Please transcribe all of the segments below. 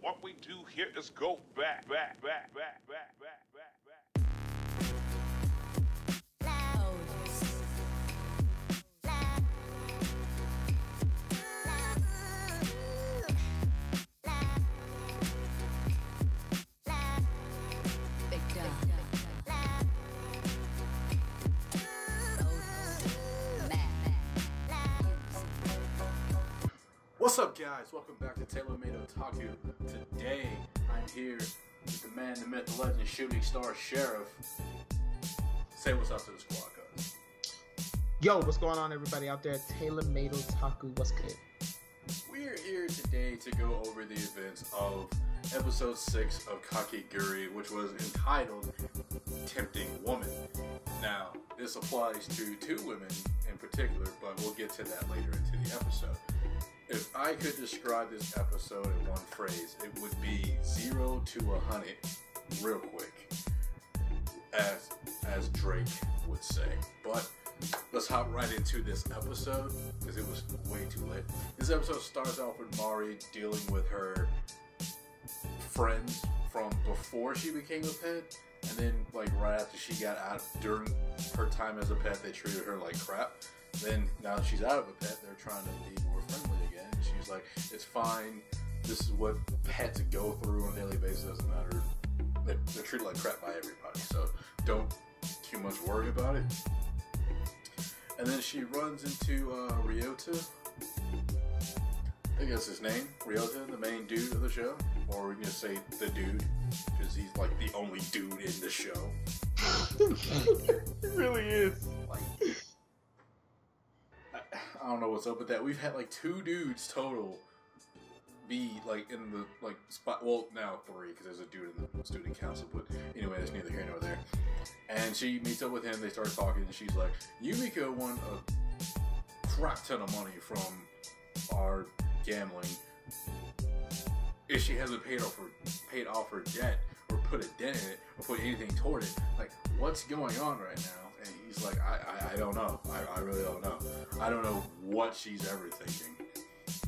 What we do here is go back. What's up, guys? Welcome back to TaylorMadeOtaku. Today, I'm here with the man, the myth, the legend, shooting star sheriff. Say what's up to the squad, guys. Yo, what's going on, everybody out there? TaylorMadeOtaku, what's good? We're here today to go over the events of episode 6 of Kakegurui, which was entitled Tempting Woman. Now, this applies to two women in particular, but we'll get to that later into the episode. If I could describe this episode in one phrase, it would be 0 to 100 real quick, as Drake would say. But let's hop right into this episode, because it was way too late. This episode starts off with Mari dealing with her friends from before she became a pet, and then like right after she got out, during her time as a pet, they treated her like crap. Then now that she's out of a pet, they're trying to be more friendly again. And she's like, it's fine. This is what pets go through on a daily basis. Doesn't matter. They're treated like crap by everybody. So don't too much worry about it. And then she runs into Ryota. I think that's his name. Ryota, the main dude of the show. Or we can just say the dude, because he's like the only dude in the show. It really is. Like, I don't know what's up with that. We've had like 2 dudes total be like in the like spot. Well, now 3 because there's a dude in the student council. But anyway, that's neither here nor there. And she meets up with him. They start talking, and she's like, "Yumiko won a crap ton of money from our gambling. If she hasn't paid off her debt or put a dent in it or put anything toward it, like what's going on right now?" And he's like, I don't know. I really don't know. I don't know what she's ever thinking.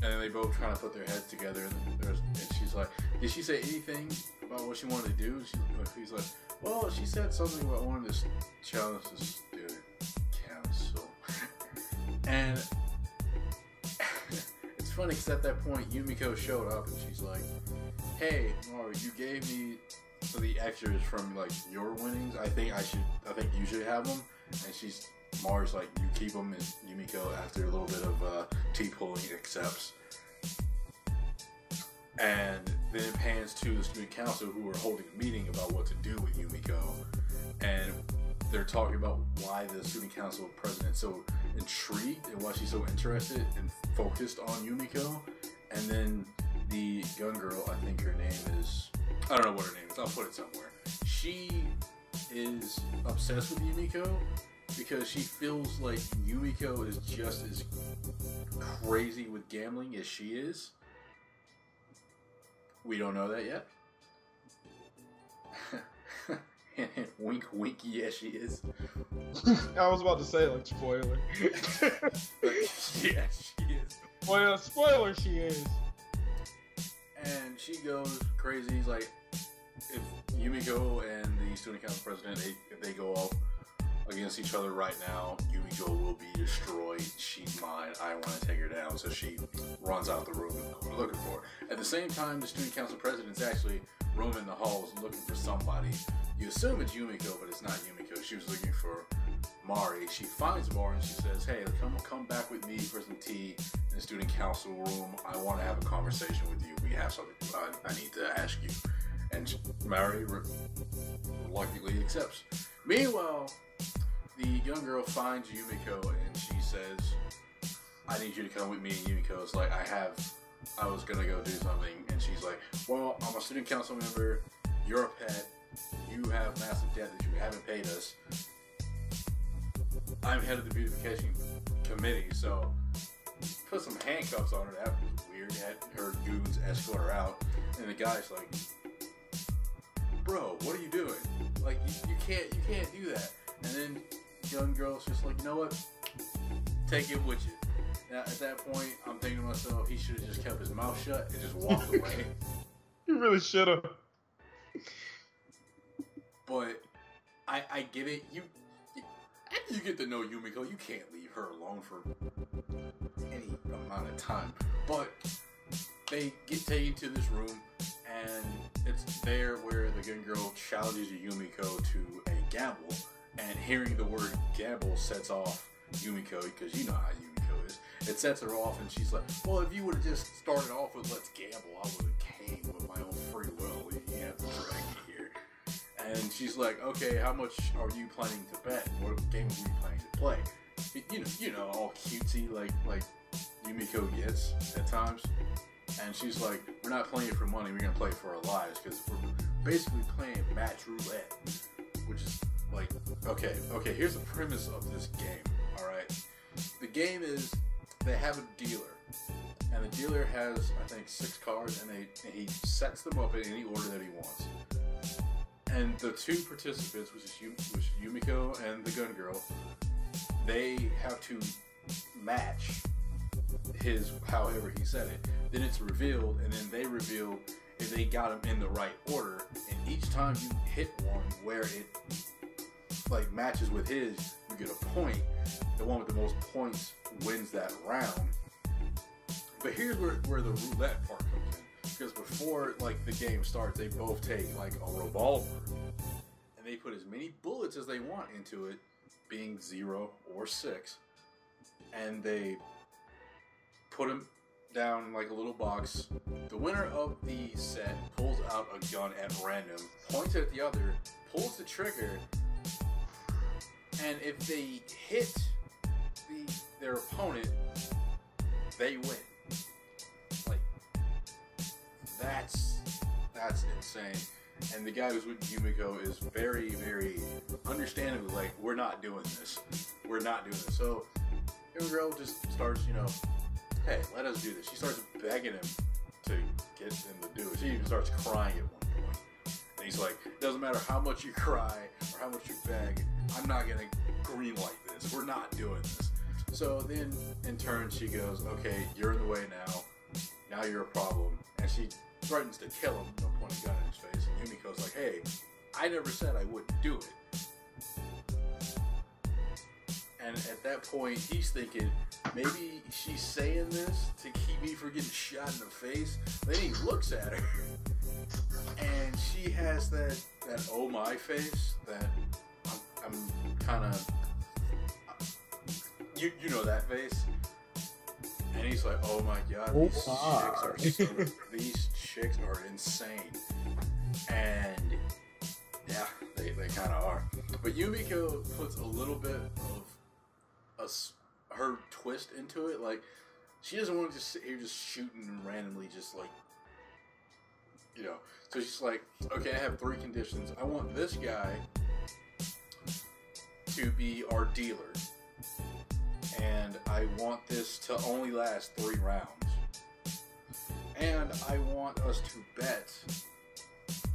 And then they both trying to put their heads together, and she's like, did she say anything about what she wanted to do? He's like, well, she said something about wanting to challenge the student council. And it's funny because at that point, Yumiko showed up, and she's like, hey, Mari, you gave me the extras from like your winnings. I think you should have them. And Mari's like, you keep them. And Yumiko, after a little bit of tea-pulling, accepts. And then it pans to the student council, who are holding a meeting about what to do with Yumiko. And they're talking about why the student council president's so intrigued and why she's so interested and focused on Yumiko. And then the young girl, I think her name is, I don't know what her name is, I'll put it somewhere. She is obsessed with Yumiko because she feels like Yumiko is just as crazy with gambling as she is. We don't know that yet. Wink, wink, yes, she is. I was about to say, like, spoiler. Yeah, she is. Well, spoiler, she is. And she goes crazy. He's like, if Yumiko and the student council president, if they go up against each other right now, Yumiko will be destroyed. She's mine. I want to take her down. So she runs out the room looking for her. At the same time, the student council president's actually roaming the halls looking for somebody. You assume it's Yumiko, but it's not Yumiko. She was looking for Mari. She finds Mari and she says, hey, come back with me for some tea in the student council room. I want to have a conversation with you. We have something I need to ask you. And Mari reluctantly accepts. Meanwhile, the young girl finds Yumiko and she says, I need you to come with me. And Yumiko's like, I was going to go do something. And she's like, well, I'm a student council member. You're a pet. You have massive debt that you haven't paid us. I'm head of the beautification committee, so put some handcuffs on her. That was weird. Had her goons escort her out. And the guy's like, bro, what are you doing? Like, you can't do that. And then young girl's just like, you know what? Take it with you. Now, at that point, I'm thinking to myself, he should have just kept his mouth shut and just walked away. really should have. But I get it. After you get to know Yumiko, you can't leave her alone for any amount of time. But they get taken to this room, and it's there where the gun girl challenges Yumiko to a gamble. And hearing the word gamble sets off Yumiko, because you know how Yumiko is. It sets her off, and she's like, well, if you would have just started off with let's gamble, I would have came with my own free will. You have to drag me here. And she's like, okay, how much are you planning to bet? What game are you planning to play? You know, all cutesy like Yumiko gets at times. And she's like, we're not playing for money, we're going to play for our lives, because we're basically playing match roulette, which is like, okay, here's the premise of this game, alright? The game is, they have a dealer, and the dealer has, I think, 6 cards, and he sets them up in any order that he wants. And the 2 participants, which is Yumiko and the gun girl, they have to match his however he said it. Then it's revealed, and then they reveal if they got him in the right order. And each time you hit one where it like matches with his, you get a point. The one with the most points wins that round. But here's where the roulette part comes in, because before like the game starts, they both take like a revolver and they put as many bullets as they want into it, being 0 or 6, and they put them down in like a little box. The winner of the set pulls out a gun at random, points at the other, pulls the trigger, and if they hit their opponent, they win. Like, that's insane. And the guy who's with Yumiko is very, very understandably like, we're not doing this. We're not doing this. So, the girl just starts, you know, hey, let us do this. She starts begging him to get him to do it. She even starts crying at one point. And he's like, it doesn't matter how much you cry or how much you beg, I'm not going to green light this. We're not doing this. So then, in turn, she goes, okay, you're in the way now. Now you're a problem. And she threatens to kill him, point a gun in his face. And Yumiko's like, hey, I never said I wouldn't do it. And at that point, he's thinking, maybe she's saying this to keep me from getting shot in the face. Then he looks at her, and she has that oh my face that I'm kind of, you know that face. And he's like, oh my god, these chicks are insane. And yeah, they kind of are. But Yumiko puts a little bit of her twist into it. Like, she doesn't want to just sit here just shooting randomly, just like, you know. So she's like, okay, I have 3 conditions. I want this guy to be our dealer, and I want this to only last 3 rounds, and I want us to bet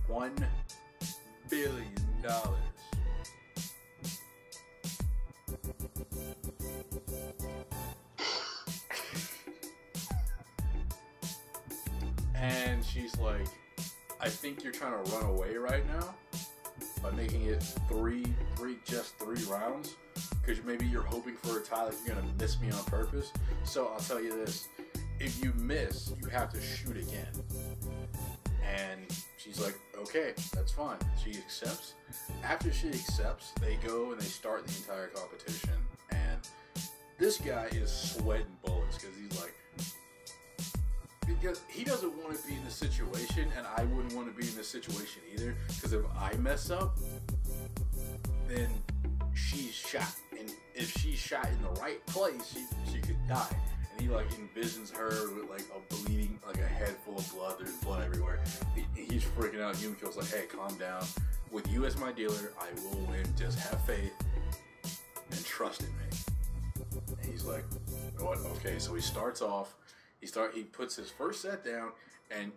$1 billion. And she's like, I think you're trying to run away right now by making it just three rounds, because maybe you're hoping for a tie, like you're gonna miss me on purpose. So I'll tell you this, if you miss, you have to shoot again. And she's like, okay, that's fine. She accepts. After she accepts, they go and they start the entire competition, and this guy is sweating bullets, because he's like, because he doesn't want to be in this situation, and I wouldn't want to be in this situation either, because if I mess up, then she's shot, and if she's shot in the right place, she could die. And he like envisions her with like a bleeding, like a head full of blood, there's blood everywhere. He's freaking out. Yumiko's like, hey, calm down. With you as my dealer, I will win. Just have faith and trust in me. And he's like, you know what? Okay, so he starts off. He puts his first set down, and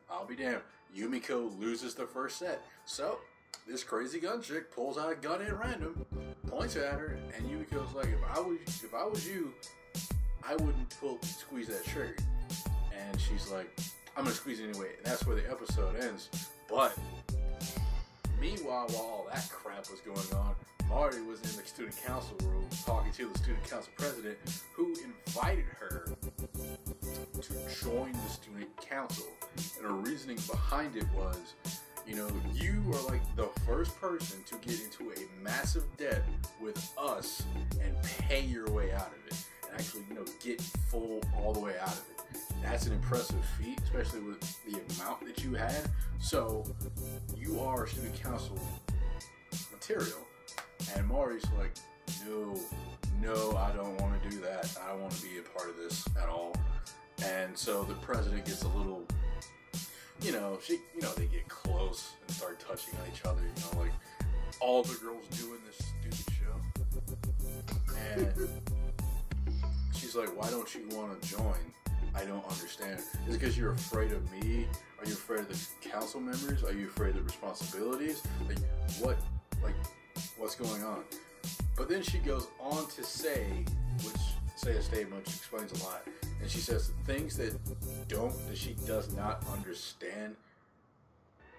I'll be damned, Yumiko loses the first set. So this crazy gun chick pulls out a gun at random, points at her, and Yumiko's like, if I was you, I wouldn't squeeze that trigger. And she's like, I'm gonna squeeze it anyway, and that's where the episode ends. But meanwhile, while all that crap was going on, Marty was in the student council room talking to the student council president, who invited her to join the student council. And her reasoning behind it was, you know, you are like the first person to get into a massive debt with us and pay your way out of it. And actually, you know, get full all the way out of it. That's an impressive feat, especially with the amount that you had. So, you are student council material. And Mari's like, no, I don't want to do that. I don't want to be a part of this at all. And so the president gets a little, they get close and start touching on each other, like all the girls do in this stupid show. And she's like, why don't you want to join? I don't understand. Is it because you're afraid of me? Are you afraid of the council members? Are you afraid of the responsibilities? What's going on? But then she goes on to say a statement which explains a lot. And she says things that she does not understand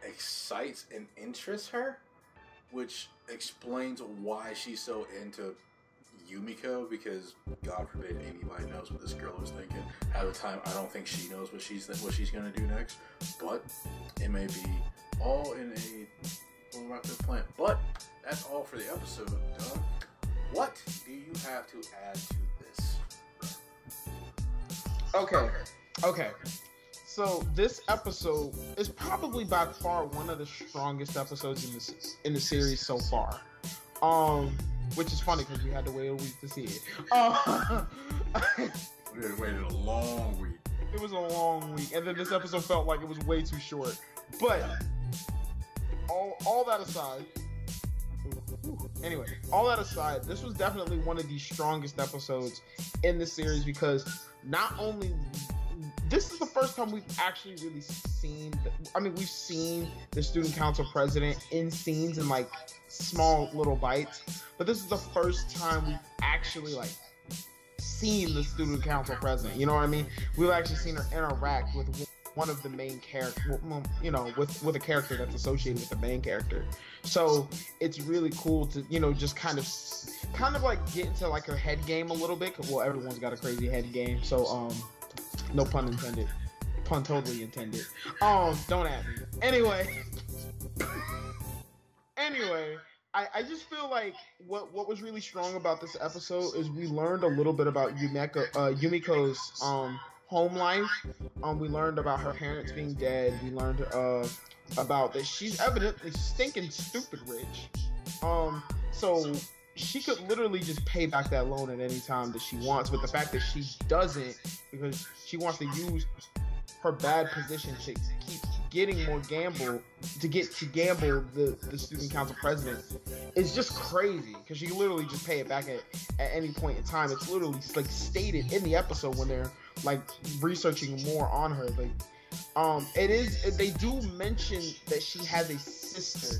excites and interests her, which explains why she's so into Yumiko, because God forbid anybody knows what this girl is thinking. At the time, I don't think she knows what she's gonna do next, but it may be all in a little rocket plan. But that's all for the episode, Doug. What do you have to add to this? Okay. So this episode is probably by far one of the strongest episodes in the series so far. Which is funny because we had to wait a week to see it. We had waited a long week. It was a long week, and then this episode felt like it was way too short. But all that aside. Anyway, all that aside, this was definitely one of the strongest episodes in the series because not only this is the first time we've actually really seen. We've seen the student council president in scenes in like small little bites, but this is the first time we've actually like seen the student council president. You know what I mean? We've actually seen her interact with one of the main characters, with a character that's associated with the main character. So it's really cool to, just kind of like get into like her head game a little bit. Well, everyone's got a crazy head game. So, no pun intended. Pun totally intended. Don't at me. Anyway, I just feel like what was really strong about this episode is we learned a little bit about Yumiko's, home life. We learned about her parents being dead. We learned about that she's evidently stinking stupid rich. So she could literally just pay back that loan at any time that she wants. But the fact that she doesn't, because she wants to use her bad position to keep getting more gamble the student council president is just crazy, because she can literally just pay it back at any point in time. It's literally like stated in the episode when they're like researching more on her. Like, they do mention that she has a sister,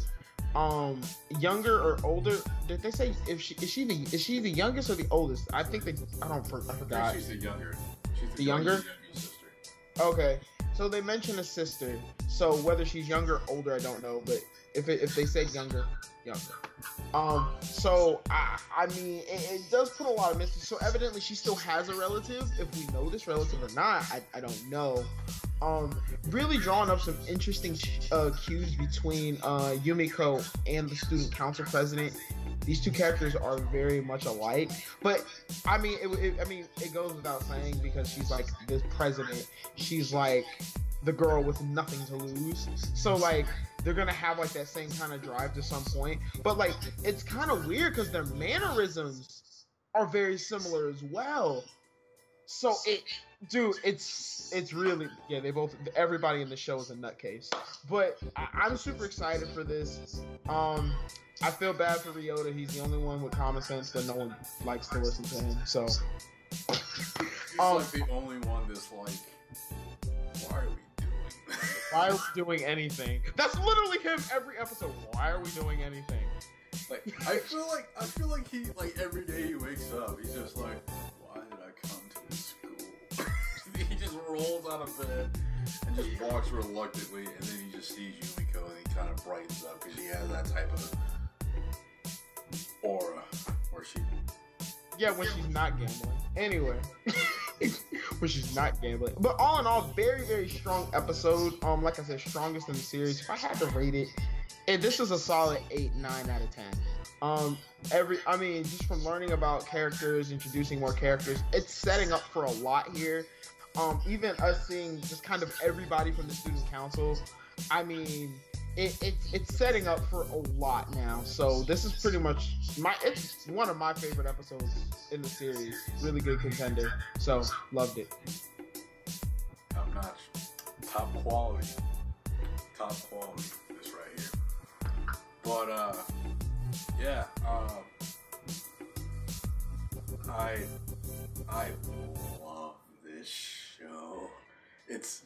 younger or older. Did they say is she the youngest or the oldest? I think I forgot. She's the younger. She's the younger sister. Okay, so they mention a sister. So whether she's younger or older, I don't know. But if they say younger. So I mean, it does put a lot of mystery. So evidently she still has a relative. If we know this relative or not, I don't know. Really drawing up some interesting cues between Yumiko and the student council president. These two characters are very much alike, but I mean, it goes without saying, because she's like this president. She's like the girl with nothing to lose. So like, they're gonna have like that same kind of drive to some point. But like, it's kind of weird because their mannerisms are very similar as well. So it's really, yeah, everybody in the show is a nutcase. But I'm super excited for this. I feel bad for Ryota. He's the only one with common sense, but no one likes to listen to him. So he's like the only one that's like, why are we doing this? Why are we doing anything? That's literally him every episode. Why are we doing anything? Like, I feel like he, like, every day he wakes up, he's just like, why did I come to this school? He just rolls out of bed and just walks reluctantly, and then he just sees Yumiko, and he kind of brightens up because she has that type of aura where she. Yeah, when she's not gambling. Anyway, when she's not gambling. But all in all, very, very strong episode. Like I said, strongest in the series. If I had to rate it, this is a solid 8, 9 out of 10. Just from learning about characters, introducing more characters, it's setting up for a lot here. Even us seeing just kind of everybody from the student council. I mean, it's setting up for a lot now. So this is pretty much it's one of my favorite episodes in the series. Really good contender. So loved it. Top notch, top quality, this right here. But yeah, I love this show. It's.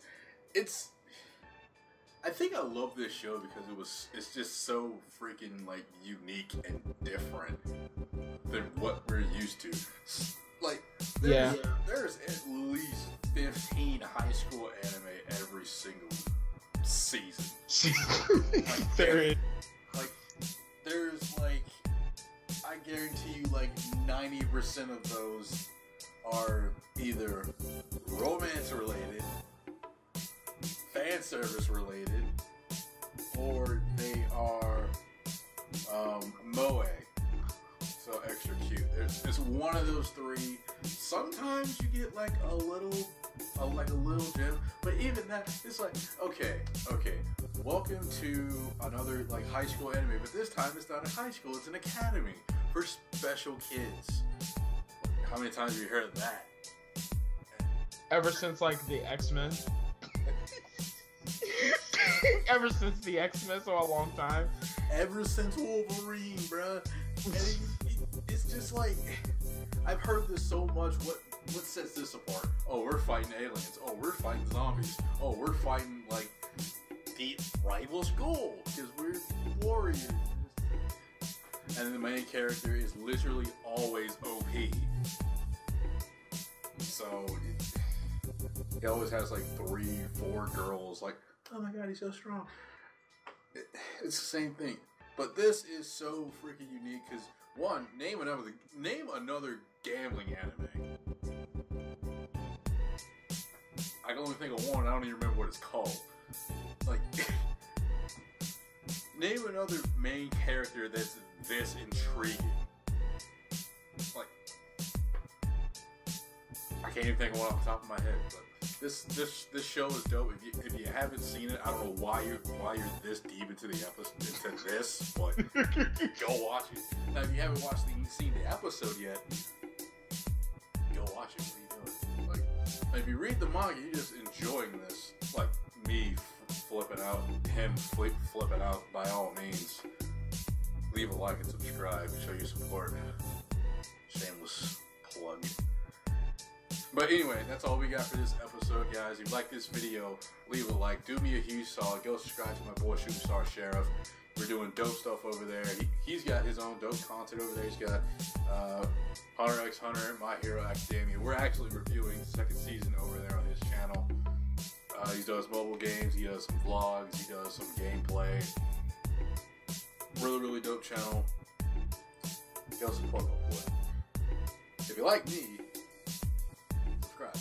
I think I love this show because it's just so freaking like unique and different than what we're used to. Like there's at least 15 high school anime every single season. There's like I guarantee you like 90% of those are either romance related, fan service related, or they are moe, so extra cute. It's one of those three. Sometimes you get like a little gem, but even that, it's like okay, welcome to another like high school anime, but this time it's not a high school, it's an academy for special kids. How many times have you heard of that? Ever since like the X-Men. Ever since the X-Men, so a long time. Ever since Wolverine, bruh. And it's just like, I've heard this so much. What sets this apart? Oh, we're fighting aliens. Oh, we're fighting zombies. Oh, we're fighting like the rival school because we're warriors. And the main character is literally always OP. So he always has like 3, 4 girls like, oh my god, he's so strong. It's the same thing. But this is so freaking unique because, one, name another gambling anime. I can only think of one, I don't even remember what it's called. Like, name another main character that's this intriguing. Like, I can't even think of one off the top of my head, but this show is dope. If you haven't seen it, I don't know why you're this deep into the episode, into this, but go watch it. Now, if you haven't seen the episode yet, go watch it. What are you doing? Like, if you read the manga, you're just enjoying this. Like me flipping out, him flipping out. By all means, leave a like and subscribe and show your support. Shameless plug. But anyway, that's all we got for this episode, guys. If you like this video, leave a like. Do me a huge solid. Go subscribe to my boy Shooting Star Sheriff. We're doing dope stuff over there. He's got his own dope content over there. He's got Hunter x Hunter, My Hero Academia. We're actually reviewing the 2nd season over there on his channel. He does mobile games. He does some vlogs. He does some gameplay. Really, really dope channel. Go support my boy. If you like me, subscribe.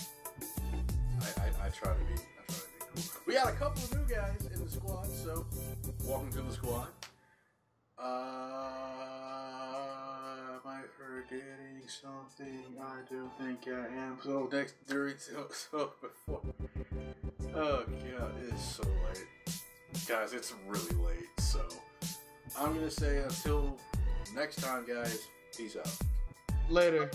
I try to be cool. We got a couple of new guys in the squad, so welcome to the squad. Am I forgetting something? I don't think I am. So before. Oh god, it's so late. Guys, it's really late, so I'm gonna say until next time, guys, peace out. Later.